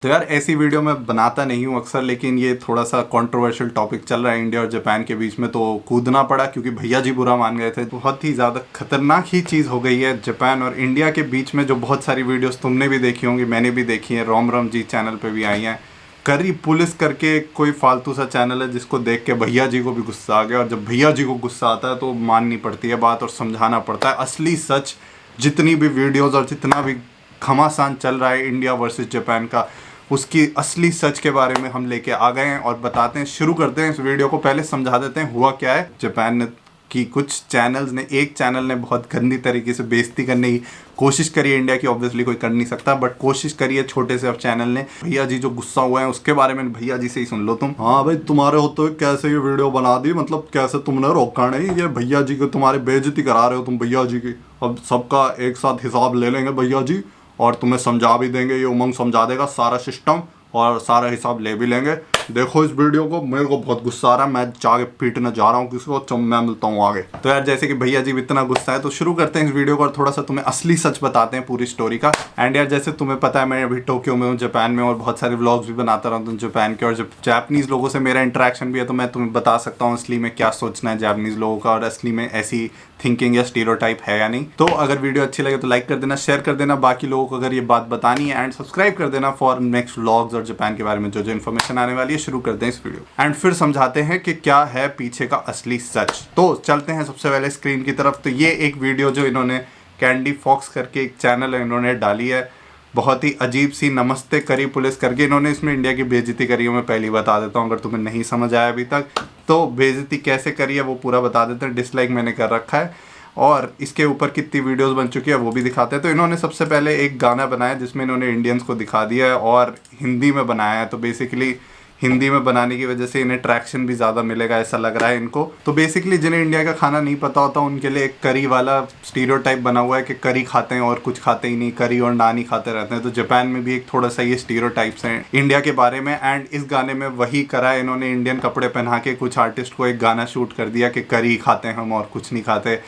तो यार ऐसी वीडियो मैं बनाता नहीं हूँ अक्सर, लेकिन ये थोड़ा सा कंट्रोवर्शियल टॉपिक चल रहा है इंडिया और जापान के बीच में, तो कूदना पड़ा क्योंकि भैया जी बुरा मान गए थे। बहुत ही ज़्यादा खतरनाक ही चीज़ हो गई है जापान और इंडिया के बीच में। जो बहुत सारी वीडियोस तुमने भी देखी होंगी, मैंने भी देखी है, रोम रोम जी चैनल पे भी आई हैं। करी पुलिस करके कोई फालतू सा चैनल है जिसको देख के भैया जी को भी गुस्सा आ गया, और जब भैया जी को गुस्सा आता है तो माननी पड़ती है बात और समझाना पड़ता है असली सच। जितनी भी वीडियोज़ और जितना भी घमासान चल रहा है इंडिया वर्सेस जापान का, उसकी असली सच के बारे में हम लेके आ गए हैं और बताते हैं। शुरू करते हैं इस वीडियो को। पहले समझा देते हैं हुआ क्या है। जापान ने की कुछ चैनल्स ने, एक चैनल ने बहुत गंदी तरीके से बेइज्जती करने की कोशिश करी है इंडिया की। ऑब्वियसली कोई कर नहीं सकता, बट कोशिश करी है छोटे से चैनल ने। भैया जी जो गुस्सा हुए हैं उसके बारे में भैया जी से ही सुन लो तुम। हाँ भाई, तुम्हारे होते हुए कैसे ये वीडियो बना दी, मतलब कैसे तुमने रोका नहीं? ये भैया जी को तुम्हारी बेइज्जती करा रहे हो तुम भैया जी की। अब सबका एक साथ हिसाब ले लेंगे भैया जी, और तुम्हें समझा भी देंगे। ये उमंग समझा देगा सारा सिस्टम और सारा हिसाब ले भी लेंगे। देखो इस वीडियो को, मेरे को बहुत गुस्सा आ रहा है, मैं जाके पीटने जा रहा हूँ किसी को। मैं मिलता हूँ आगे। तो यार जैसे कि भैया जी इतना गुस्सा है, तो शुरू करते हैं इस वीडियो को और थोड़ा सा तुम्हें असली सच बताते हैं पूरी स्टोरी का। एंड यार जैसे तुम्हें पता है, मैं अभी टोक्यो में हूँ, जापान में, और बहुत सारे व्लॉग्स भी बनाता रहता हूँ जापान के। और जब जापानीज लोगों से मेरा इंटरेक्शन भी है, तो मैं तुम्हें बता सकता हूँ असली में क्या सोचना है जापानीज लोगों का, और असली में ऐसी थिंकिंग या स्टीरियोटाइप है या नहीं। तो अगर वीडियो अच्छी लगे तो लाइक कर देना, शेयर कर देना बाकी लोगों को अगर ये बात बतानी है, एंड सब्सक्राइब कर देना फॉर नेक्स्ट व्लॉग्स और जापान के बारे में जो जो इन्फॉर्मेशन आने वाली है। शुरू करते हैं इस वीडियो एंड फिर समझाते हैं कि क्या है पीछे का असली सच। तो चलते हैं सबसे पहले स्क्रीन की तरफ। तो ये एक वीडियो जो इन्होंने कैंडी फॉक्स करके एक चैनल है, इन्होंने डाली है। बहुत ही अजीब सी नमस्ते करी पुलिस करके इन्होंने इसमें इंडिया की बेइज्जती करी है। मैं पहली बता देता हूँ, अगर तुम्हें नहीं समझ आया अभी तक, तो बेइज्जती कैसे करी है वो पूरा बता देते हैं। डिसलाइक मैंने कर रखा है और इसके ऊपर कितनी वीडियोस बन चुकी है वो भी दिखाते हैं। तो इन्होंने सबसे पहले एक गाना बनाया जिसमें इन्होंने इंडियंस को दिखा दिया है और हिंदी में बनाया है। तो बेसिकली हिंदी में बनाने की वजह से इन्हें ट्रैक्शन भी ज़्यादा मिलेगा ऐसा लग रहा है इनको। तो बेसिकली जिन्हें इंडिया का खाना नहीं पता होता उनके लिए एक करी वाला स्टीरियोटाइप बना हुआ है कि करी खाते हैं और कुछ खाते ही नहीं, करी और नान ही खाते रहते हैं। तो जापान में भी एक थोड़ा सा ये स्टीरियोटाइप्स हैं इंडिया के बारे में। एंड इस गाने में वही करा है इन्होंने, इंडियन कपड़े पहना के कुछ आर्टिस्ट को एक गाना शूट कर दिया कि करी खाते हैं हम और कुछ नहीं खाते।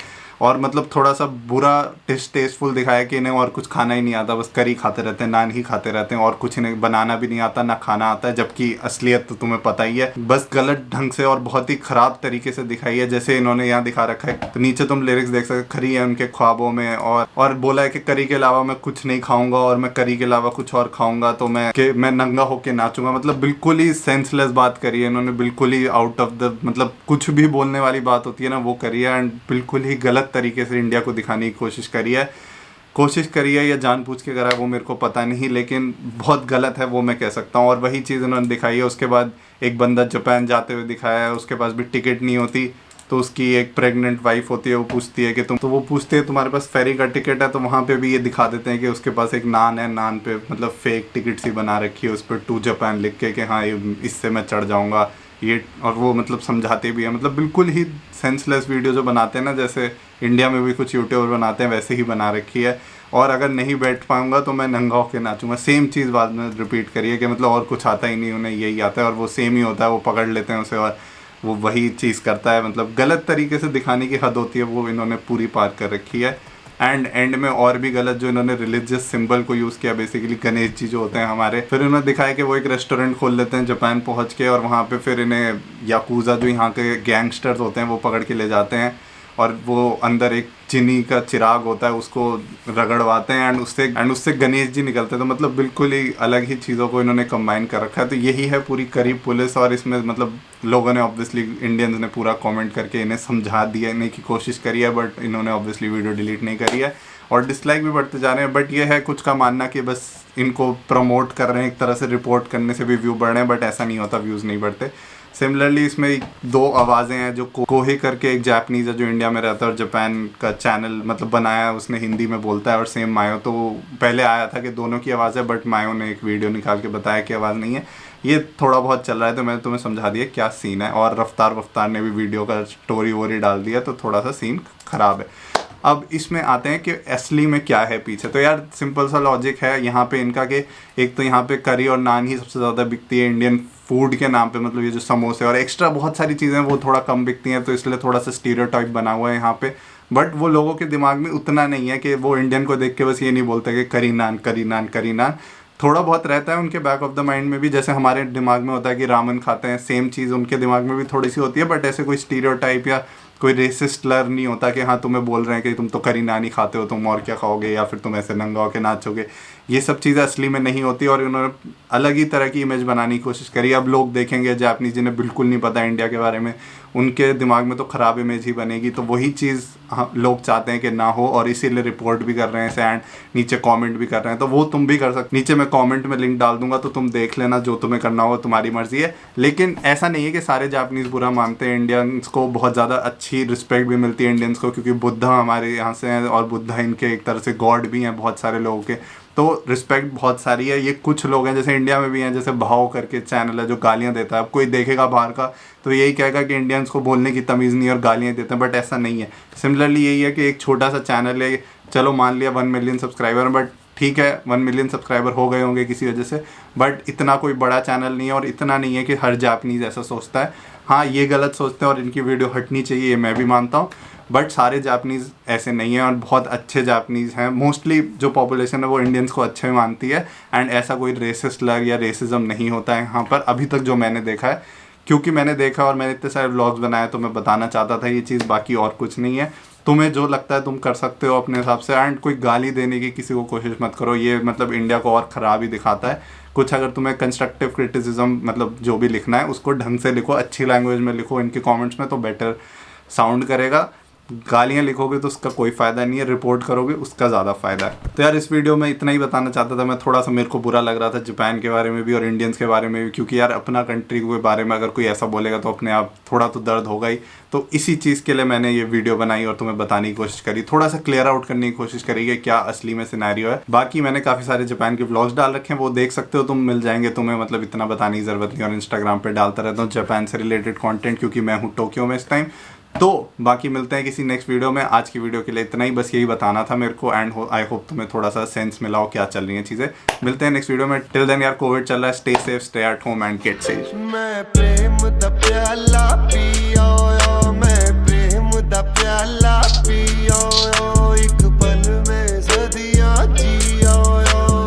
और मतलब थोड़ा सा बुरा टेस्टफुल दिखाया कि इन्हें और कुछ खाना ही नहीं आता, बस करी खाते रहते हैं, नान ही खाते रहते हैं और कुछ इन्हें बनाना भी नहीं आता, ना खाना आता है। जबकि असलियत तो तुम्हें पता ही है, बस गलत ढंग से और बहुत ही खराब तरीके से दिखाई है। जैसे इन्होंने यहाँ दिखा रखा है, तो नीचे तुम लिरिक्स देख सकते, खरी है उनके ख्वाबों में, और बोला है कि करी के अलावा मैं कुछ नहीं खाऊंगा और मैं करी के अलावा कुछ और खाऊंगा तो मैं नंगा होके नाचूंगा। मतलब बिल्कुल ही सेंसलेस बात करी है इन्होंने, बिल्कुल ही आउट ऑफ द, मतलब कुछ भी बोलने वाली बात होती है ना वो करी है। एंड बिल्कुल ही गलत तरीके से इंडिया को दिखाने की कोशिश करी है या जानबूझ के करा है वो मेरे को पता नहीं, लेकिन बहुत गलत है वो मैं कह सकता हूँ। और वही चीज़ उन्होंने दिखाई है। उसके बाद एक बंदा जापान जाते हुए दिखाया है, उसके पास भी टिकट नहीं होती, तो उसकी एक प्रेग्नेंट वाइफ होती है, वो पूछती है कि वो पूछती है तुम्हारे पास फेरी का टिकट है? तो वहाँ पे भी ये दिखा देते हैं कि उसके पास एक नान है, नान पे मतलब फेक टिकट सी बना रखी है, उस पर टू जापान लिख के कि हाँ इससे मैं चढ़ जाऊँगा ये। और वो मतलब समझाते भी है, मतलब बिल्कुल ही सेंसलेस वीडियो जो बनाते हैं ना, जैसे इंडिया में भी कुछ यूट्यूबर बनाते हैं वैसे ही बना रखी है। और अगर नहीं बैठ पाऊंगा तो मैं नंगा होकर नाचूंगा, सेम चीज़ बाद में रिपीट करिए कि मतलब और कुछ आता ही नहीं, उन्हें यही आता है और वो सेम ही होता है, वो पकड़ लेते हैं उसे और वो वही चीज़ करता है। मतलब गलत तरीके से दिखाने की हद होती है, वो इन्होंने पूरी पार कर रखी है। एंड में और भी गलत जो इन्होंने रिलीजियस सिंबल को यूज़ किया, बेसिकली गणेश जी जो होते हैं हमारे। फिर इन्होंने दिखाया कि वो एक रेस्टोरेंट खोल लेते हैं जापान पहुंच के, और वहाँ पे फिर इन्हें याकूज़ा जो यहाँ के गैंगस्टर्स होते हैं वो पकड़ के ले जाते हैं, और वो अंदर एक चीनी का चिराग होता है उसको रगड़वाते हैं एंड उससे गणेश जी निकलते हैं। तो मतलब बिल्कुल ही अलग ही चीज़ों को इन्होंने कंबाइन कर रखा है। तो यही है पूरी करी पुलिस। और इसमें मतलब लोगों ने ऑब्वियसली, इंडियंस ने पूरा कमेंट करके इन्हें समझा दिया की कोशिश करी है, बट इन्होंने ऑब्वियसली वीडियो डिलीट नहीं करी है और डिसलाइक भी बढ़ते जा रहे हैं। बट ये है कुछ का मानना कि बस इनको प्रमोट कर रहे हैं, एक तरह से रिपोर्ट करने से भी व्यू बढ़ रहे हैं, बट ऐसा नहीं होता, व्यूज़ नहीं बढ़ते। सिमिलरली इसमें दो आवाज़ें हैं, जो कोहे करके एक जापानीज है जो इंडिया में रहता है और जापान का चैनल मतलब बनाया है, उसने हिंदी में बोलता है, और सेम मायो। तो पहले आया था कि दोनों की आवाज़ है, बट मायो ने एक वीडियो निकाल के बताया कि आवाज़ नहीं है। ये थोड़ा बहुत चल रहा है, तो मैंने तुम्हें समझा दिया क्या सीन है। और रफ्तार ने भी वीडियो का स्टोरी वोरी डाल दिया, तो थोड़ा सा सीन ख़राब है। अब इसमें आते हैं कि असली में क्या है पीछे। तो यार सिंपल सा लॉजिक है यहाँ पे इनका कि एक तो यहाँ पे करी और नान ही सबसे ज़्यादा बिकती है इंडियन फूड के नाम पे, मतलब ये जो समोसे और एक्स्ट्रा बहुत सारी चीज़ें वो थोड़ा कम बिकती हैं, तो इसलिए थोड़ा सा स्टीरियोटाइप बना हुआ है यहाँ पे। बट वो लोगों के दिमाग में उतना नहीं है कि वो इंडियन को देख के बस ये नहीं बोलते कि करी नान करी नान करी नान। थोड़ा बहुत रहता है उनके बैक ऑफ द माइंड में भी, जैसे हमारे दिमाग में होता है कि रामन खाते हैं, सेम चीज़ उनके दिमाग में भी थोड़ी सी होती है, बट ऐसे कोई स्टीरियोटाइप या कोई रेसिस्ट लर नहीं होता कि हाँ तुम्हें बोल रहे हैं कि तुम तो करी नानी खाते हो, तुम और क्या खाओगे, या फिर तुम ऐसे नंगा होके नाचोगे। ये सब चीज़ें असली में नहीं होती और उन्होंने अलग ही तरह की इमेज बनाने की कोशिश करी। अब लोग देखेंगे जापानीज जिन्हें बिल्कुल नहीं पता इंडिया के बारे में, उनके दिमाग में तो ख़राब इमेज ही बनेगी। तो वही चीज़ लोग चाहते हैं कि ना हो, और इसीलिए रिपोर्ट भी कर रहे हैं इसे एंड नीचे कमेंट भी कर रहे हैं। तो वो तुम भी कर सकते, नीचे मैं कमेंट में लिंक डाल दूंगा, तो तुम देख लेना, जो तुम्हें करना हो तुम्हारी मर्जी है। लेकिन ऐसा नहीं है कि सारे जापानीज बुरा मानते हैं। इंडियंस को बहुत ज़्यादा अच्छी रिस्पेक्ट भी मिलती है इंडियंस को, क्योंकि बुद्धा हमारे यहाँ से हैं और बुद्धा इनके एक तरह से गॉड भी हैं बहुत सारे लोगों के, तो रिस्पेक्ट बहुत सारी है। ये कुछ लोग हैं जैसे इंडिया में भी हैं, जैसे भाव करके चैनल है जो गालियाँ देता है। अब कोई देखेगा बाहर का तो यही कहेगा कि इंडियंस को बोलने की तमीज़ नहीं और गालियाँ देते हैं, बट ऐसा नहीं है। सिमिलरली यही है कि एक छोटा सा चैनल है, चलो मान लिया 1 मिलियन सब्सक्राइबर, बट ठीक है 1 मिलियन सब्सक्राइबर हो गए होंगे किसी वजह से, बट इतना कोई बड़ा चैनल नहीं है और इतना नहीं है कि हर जापानीज़ ऐसा सोचता है। हाँ, ये गलत सोचते हैं और इनकी वीडियो हटनी चाहिए, ये मैं भी मानता हूँ, बट सारे जापानीज़ ऐसे नहीं हैं और बहुत अच्छे जापानीज़ हैं। मोस्टली जो पॉपुलेशन है वो इंडियंस को अच्छे मानती है एंड ऐसा कोई रेसिस्ट लर या रेसिज्म नहीं होता है यहाँ पर अभी तक जो मैंने देखा है। क्योंकि मैंने देखा और मैंने इतने सारे व्लॉग्स बनाए तो मैं बताना चाहता था ये चीज़, बाकी और कुछ नहीं है। तुम्हें जो लगता है तुम कर सकते हो अपने हिसाब से, एंड कोई गाली देने की किसी को कोशिश मत करो, ये मतलब इंडिया को और ख़राब ही दिखाता है। कुछ अगर तुम्हें कंस्ट्रक्टिव क्रिटिसिज्म मतलब जो भी लिखना है उसको ढंग से लिखो, अच्छी लैंग्वेज में लिखो इनके कमेंट्स में, तो बेटर साउंड करेगा। गालियाँ लिखोगे तो उसका कोई फ़ायदा नहीं है, रिपोर्ट करोगे उसका ज़्यादा फ़ायदा है। तो यार इस वीडियो में इतना ही बताना चाहता था मैं। थोड़ा सा मेरे को बुरा लग रहा था जापान के बारे में भी और इंडियंस के बारे में भी, क्योंकि यार अपना कंट्री के बारे में अगर कोई ऐसा बोलेगा तो अपने आप थोड़ा तो दर्द होगा ही। तो इसी चीज़ के लिए मैंने ये वीडियो बनाई और तुम्हें बताने की कोशिश करी, थोड़ा सा क्लियर आउट करने की कोशिश करी कि क्या असली में सिनेरियो है। बाकी मैंने काफ़ी सारे जापान के व्लॉग्स डाल रखे हैं, वो देख सकते हो तुम, मिल जाएंगे तुम्हें, मतलब इतना बताने की ज़रूरत नहीं। और इंस्टाग्राम पर डालता रहता हूँ जापान से रिलेटेड कॉन्टेंट, क्योंकि मैं हूँ टोक्यो में इस टाइम। तो बाकी मिलते हैं किसी नेक्स्ट वीडियो में। आज की वीडियो के लिए इतना ही, बस यही बताना था मेरे को, एंड आई होप तुम्हें थोड़ा सा सेंस मिला हो क्या चल रही है चीज़ें। मिलते हैं नेक्स्ट वीडियो में। टिल देन यार कोविड चल रहा है, stay safe, stay at home and get safe.